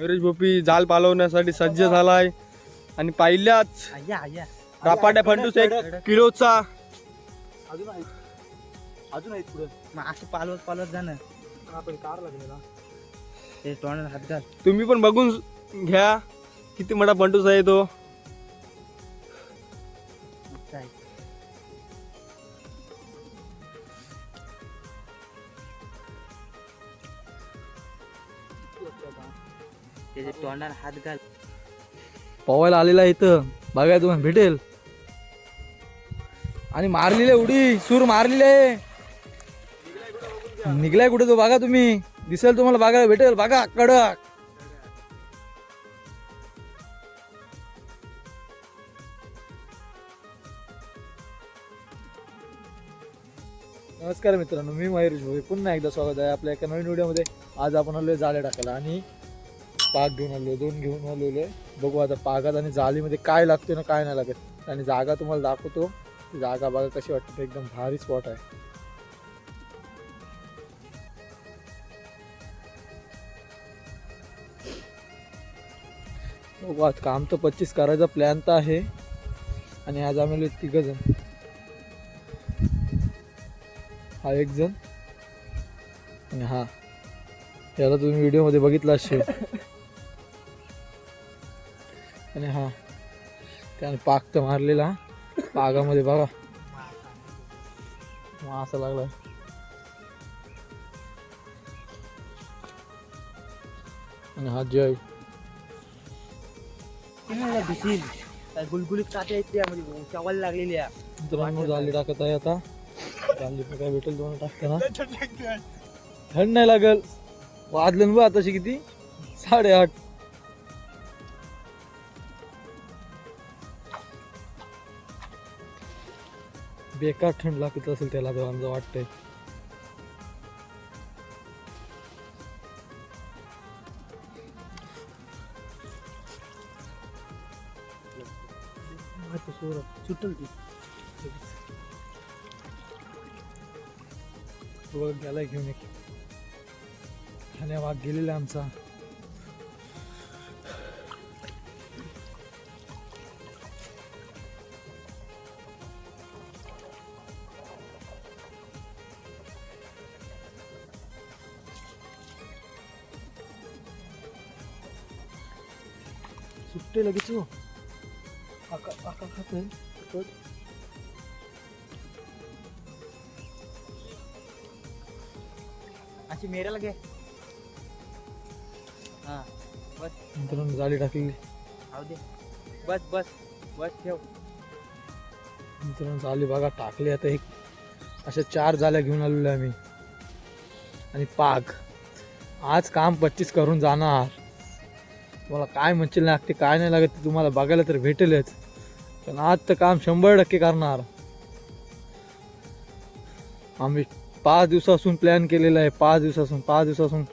मयुरेश भोपी जाल पालवण्यासाठी सज्ज झालाय आणि पहिल्याच रापाट्या फंटूस 1 किलोचा अजून आहेत पुढे मग असं पालवत जाणं आपण कार लागलेला ते तोंडाला हात घाल. तुम्ही पण बघून घ्या किती मोठा फंटूस आहे तो. काय त्याच्या तोंडाला हात घाल. पवायला आलेला इथं बघाय तुम्हाला भेटेल. आणि मारलेले उडी सूर मारलेले निघलाय कुठे तो बघा तुम्ही. दिसेल तुम्हाला बघायला भेटेल. बघा कडक. नमस्कार मित्रांनो, मी मयुरेश भोई. पुन्हा एकदा स्वागत आहे आपल्या एका नवीन व्हिडिओमध्ये. आज आपण आलोय जाळे टाकायला आणि पाग घेऊन आलो, 2 घेऊन आलेलो आहे. बघू आता पागात आणि जाळीमध्ये काय लागते ना काय नाही लागत. आणि जागा तुम्हाला दाखवतो. जागा बघा कशी वाटते. एकदम भारी स्पॉट आहे. बघू आज काम तर 25 करायचा प्लॅन तर आहे. आणि आज आम्ही 3 जण. हा 1 जण आणि हा याला तुम्ही व्हिडिओमध्ये बघितला असेल. आणि हा त्याने पाक तर मारलेला. पागामध्ये बघा मासा लागला. आणि हा जय भिशील काय गुलगुलीत काटे आहेत त्यामध्ये चवायला लागलेली आहे. मित्रांनो जाळी टाकत आहे आता. जाळी पण काय भेटेल तुम्हाला टाकताना. थंड नाही लागल. वाजलं ना बा आताशी किती 8:30. बेकार थंड लागत असेल त्याला तर आमचं वाटतंय. सुटल ती गेलाय घेऊन एक खाण्या वाघ गेलेला आमचा. सुट्टे लगेच हो. आका खातोय. अशी मेऱ्याला घे. हा बस मित्रांनो जाळी टाकली. आव दे. बस बस बस ठेव. मित्रांनो जाळी बघा टाकली. आता एक अशा 4 जाळ्या घेऊन आलेलो आम्ही. आणि पाग आज काम 25 करून जाणार. तुम्हाला काय मच्छी लागते काय नाही लागत ते तुम्हाला बघायला तर भेटेलच. पण आज तर काम 100% करणार. आम्ही 5 दिवसापासून प्लॅन केलेला आहे. 5 दिवसापासून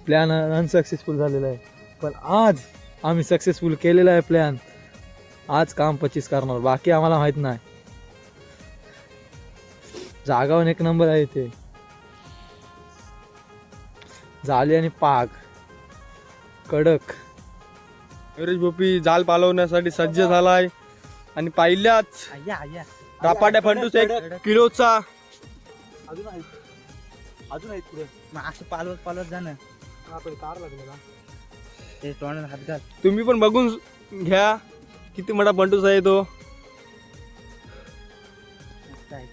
प्लॅन अनसक्सेसफुल झालेला आहे. पण आज आम्ही सक्सेसफुल केलेला आहे प्लॅन. आज काम 25 करणार. बाकी आम्हाला माहित नाही. जागावर 1 नंबर आहे ते. जाळी आणि पाग कडक. मयुरेश भोपी जाल पालवण्यासाठी सज्ज झालाय आणि पहिल्याच रापाट्या फंटूस 1 किलोचा अजून आहेत पुढे मग असं पालवत जाणं आपण कार लागलेला ते तोंडाला हात घाल. तुम्ही पण बघून घ्या किती मोठा फंटूस आहे तो. काय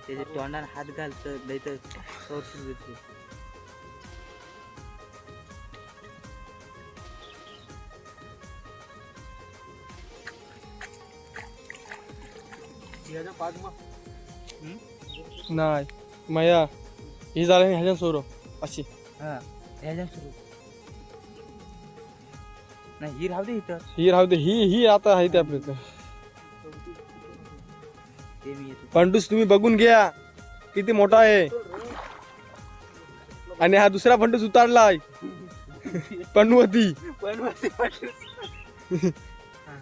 त्याच्या तोंडाला हात घाल तर नाही तर सोडून देते. नाही मया ही झाली ह्याच्या सोरो अशी. हा ह्याच्या सुरू नाही ही राहू दे इथं. ही राहू दे. ही आता आहे ते आपल्या. ते मी येतो. फंटूस तुम्ही बघून घ्या किती मोठा आहे. आणि हा दुसरा फंटूस उतारलाय पनवती.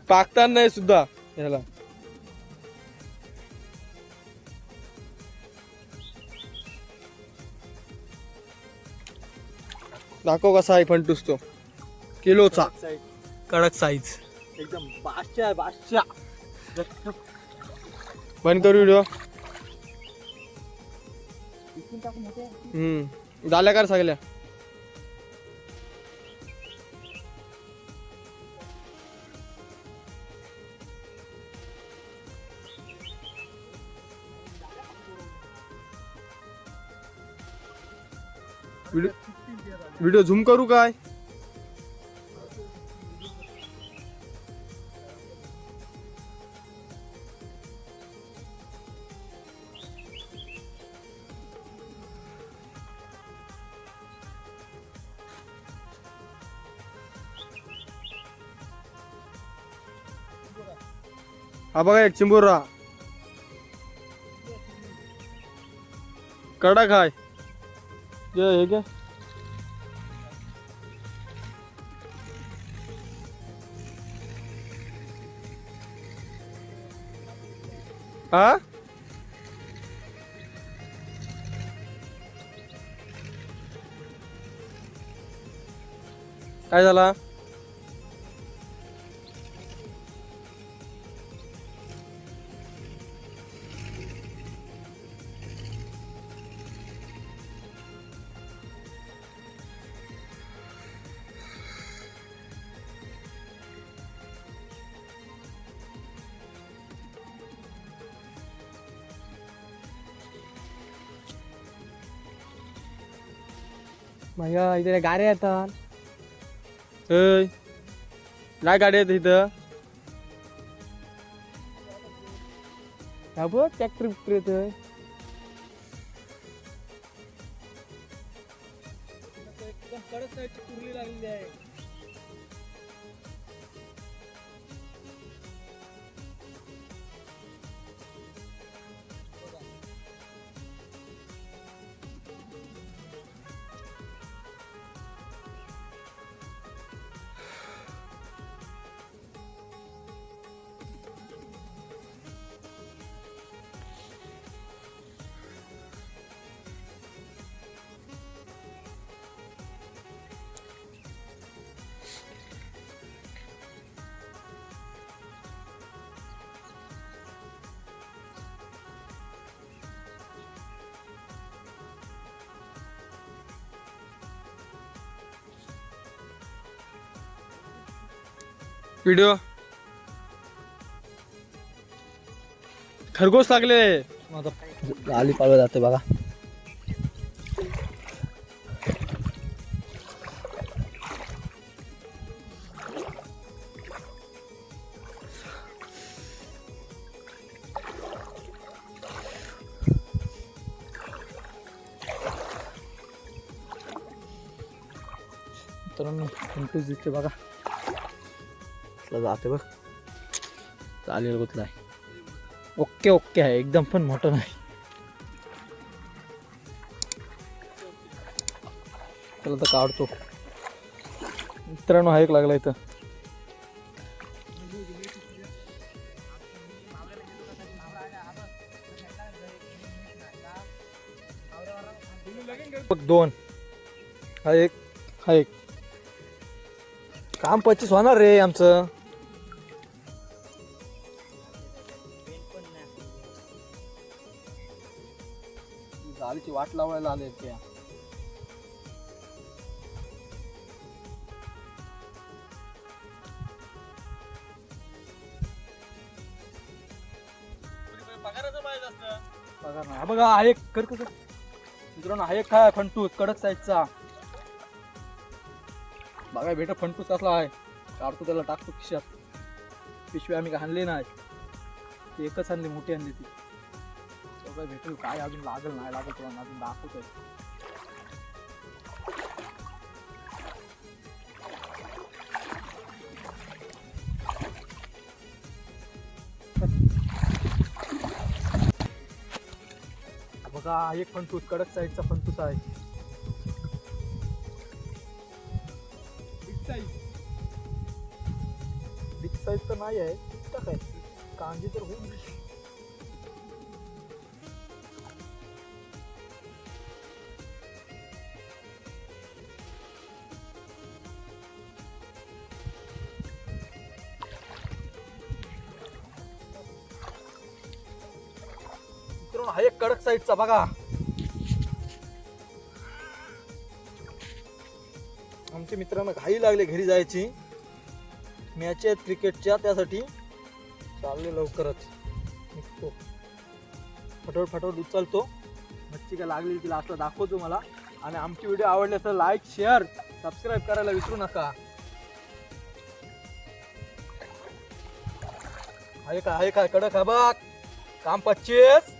पाकता नाही सुद्धा याला. दाखव कसा आहे फंटूस तो किलोचा साईड कडक साईज. एकदम बादशाह आहे बादशाह. बंद करू व्हिडिओ. इथून टाकू मोठे. झाल्या कर सगळ्या. व्हिडिओ झूम करू काय? हा बघा एक चिंबुरा कडक आहे. हे घे. हा काय झाला? माझ्या इथे गाड्या येतात. नाही गाडी येत इथं. हा बघ ट्रॅक्टर बिक्टर येतोय. कडक साईडची कुर्ली लागलेली आहे. व्हिडिओ खरगोश लागले. आली पाळलं जाते बघा. मित्रांनो फंटूस दिसते बघा. जाते बघ. चालेल गुतलाय. ओके ओके आहे एकदम, पण मोठं नाही. त्याला तर काढतो. मित्रांनो हा एक लागला इथं. बघ दोन. हा एक, हा एक. काम 25 होणार रे आमचं. जाळीची वाट लावायला आले त्या. हा बघा हा एक कर कर. मित्रांनो हा एक काय फंटूस कडक साईजचा. बघा भेट फंटूस कसला आहे. काढतो त्याला टाकतो खिशात. पिशवी आम्ही काय आणली नाही. ती एकच आणली, मोठी आणली ती. सगळं भेटेल काय अजून लागल नाही लागल तुला अजून दाखवतोय. बघा एक फंटूस कडक साईजचा फंटूस आहे. बिग साईज तर नाही आहे. काय कांजी तर होऊन मित्रांनो हा एक कडक साईजचा बघा. आमचे मित्रांनो घाई लागले घरी जायची, मॅच आहेत क्रिकेटच्या, त्यासाठी चालले लवकरच निघतो. फटोफट उचलतो. मच्छी काय लागली ती लास्टला दाखवतो मला. आणि आमची व्हिडिओ आवडले तर लाईक शेअर सबस्क्राईब करायला विसरू नका. आहे काय कडक हा बघ. काम 25.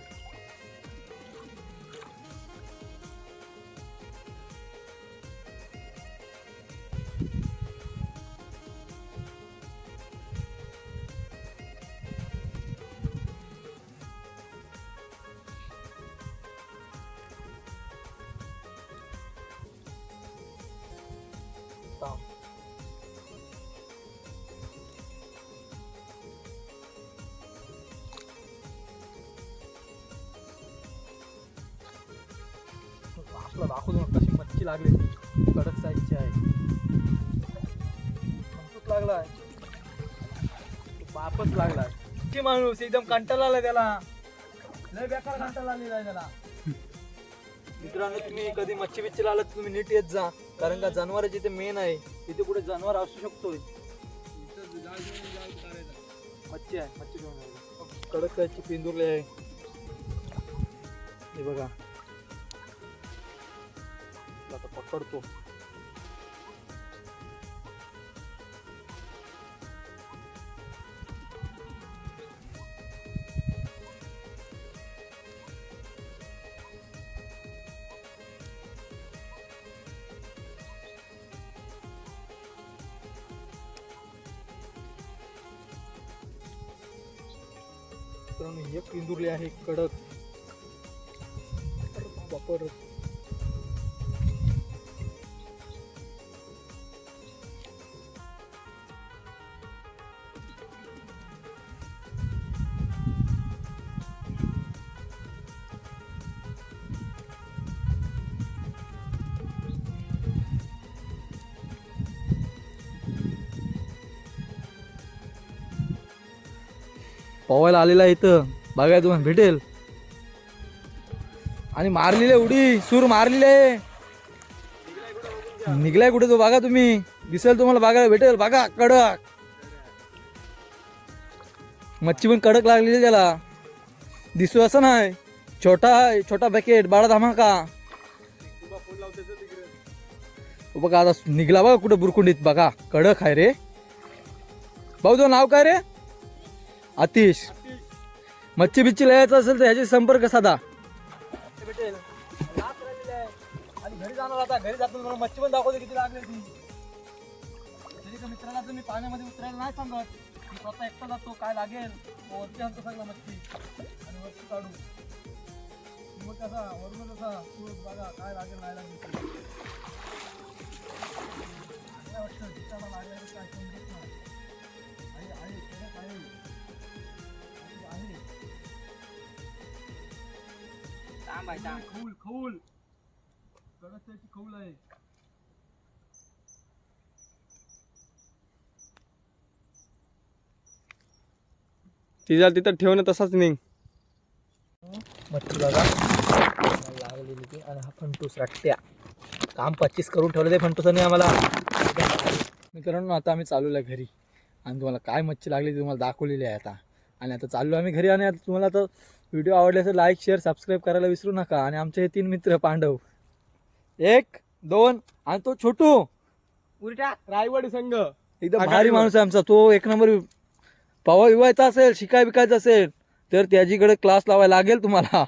आपला दाखवतो कशी मच्छी लागली. कडक साईजची आहे. खूप लागलाय. बापच लागलाय. किती माणूस एकदम कंटाळा आलाय त्याला. लय बेकार कंटाळा आलेला आहे त्याला. मित्रांनो तुम्ही कधी मच्छी बिच्छीला आलात तुम्ही नीट येत जा, कारण का जनावरांची इथे मेन आहे. इथे कुठे जनावर असू शकतोय. मच्छी आहे, मच्छी घेऊन आलो. कडक साईजची पेंदुरली आहे. हे बघा आता पकडतो. मित्रांनो एक पिंदुरली आहे कडक. वापर पवायला आलेला आहे इथं. बघाय तुम्हाला भेटेल. आणि मारलेले उडी सूर मारलेले. निघलाय कुठे तो बघा तुम्ही. दिसेल तुम्हाला बघायला भेटेल. बघा कडक मच्छी पण कडक लागलेली त्याला. दिसू असं नाही. छोटा आहे, छोटा बॅकेट बाळा धमाका. बघा आता निघला बघा कुठे बुरकुंडीत. बघा कडक आहे रे. भाऊ तुझं नाव काय रे. आतिश. मच्छी बिच्छी लिहायचं असेल तर ह्याची संपर्क साधा. भेटेल. आणि घरी जाणार आता. घरी जातो मला मच्छी पण दाखवते किती लागली ती. तरी मित्राला तुम्ही पाण्यामध्ये उतरायला नाही सांगत. मी स्वतः एकटा जातो. काय लागेल वरती आणतो सगळं मच्छी आणि वरती काढू. मग कसा वरून कसा बघा काय लागेल नाही लागेल. काय वाटतं दिसायला लागेल काय समजत नाही. खऊल खऊल गडसाची खऊल आहे. तिला तिथं ठेवणं तसाच नाही. मच्छी बघा लागलेली ती. आणि हा फंटूस रट्ट्या. काम 25 करून ठेवलं ते फंटूसाने आम्हाला. मित्रांनो आता आम्ही चालू आहे घरी. आणि तुम्हाला काय मच्छी लागली ती तुम्हाला दाखवलेली आहे आता. आणि आता चाललो आम्ही घरी. आणि आता तुम्हाला तर व्हिडिओ आवडले असेल लाईक शेअर सबस्क्राईब करायला विसरू नका. आणि आमचे हे 3 मित्र पांडव 1 2 आणि तो छोटू उलटा रायवाडी संघ एकदम भारी माणूस आहे आमचा. तो 1 नंबर. पवा विवायचा असेल शिकाय बिकायचं असेल तर त्याच्याकडे क्लास लावायला लागेल तुम्हाला.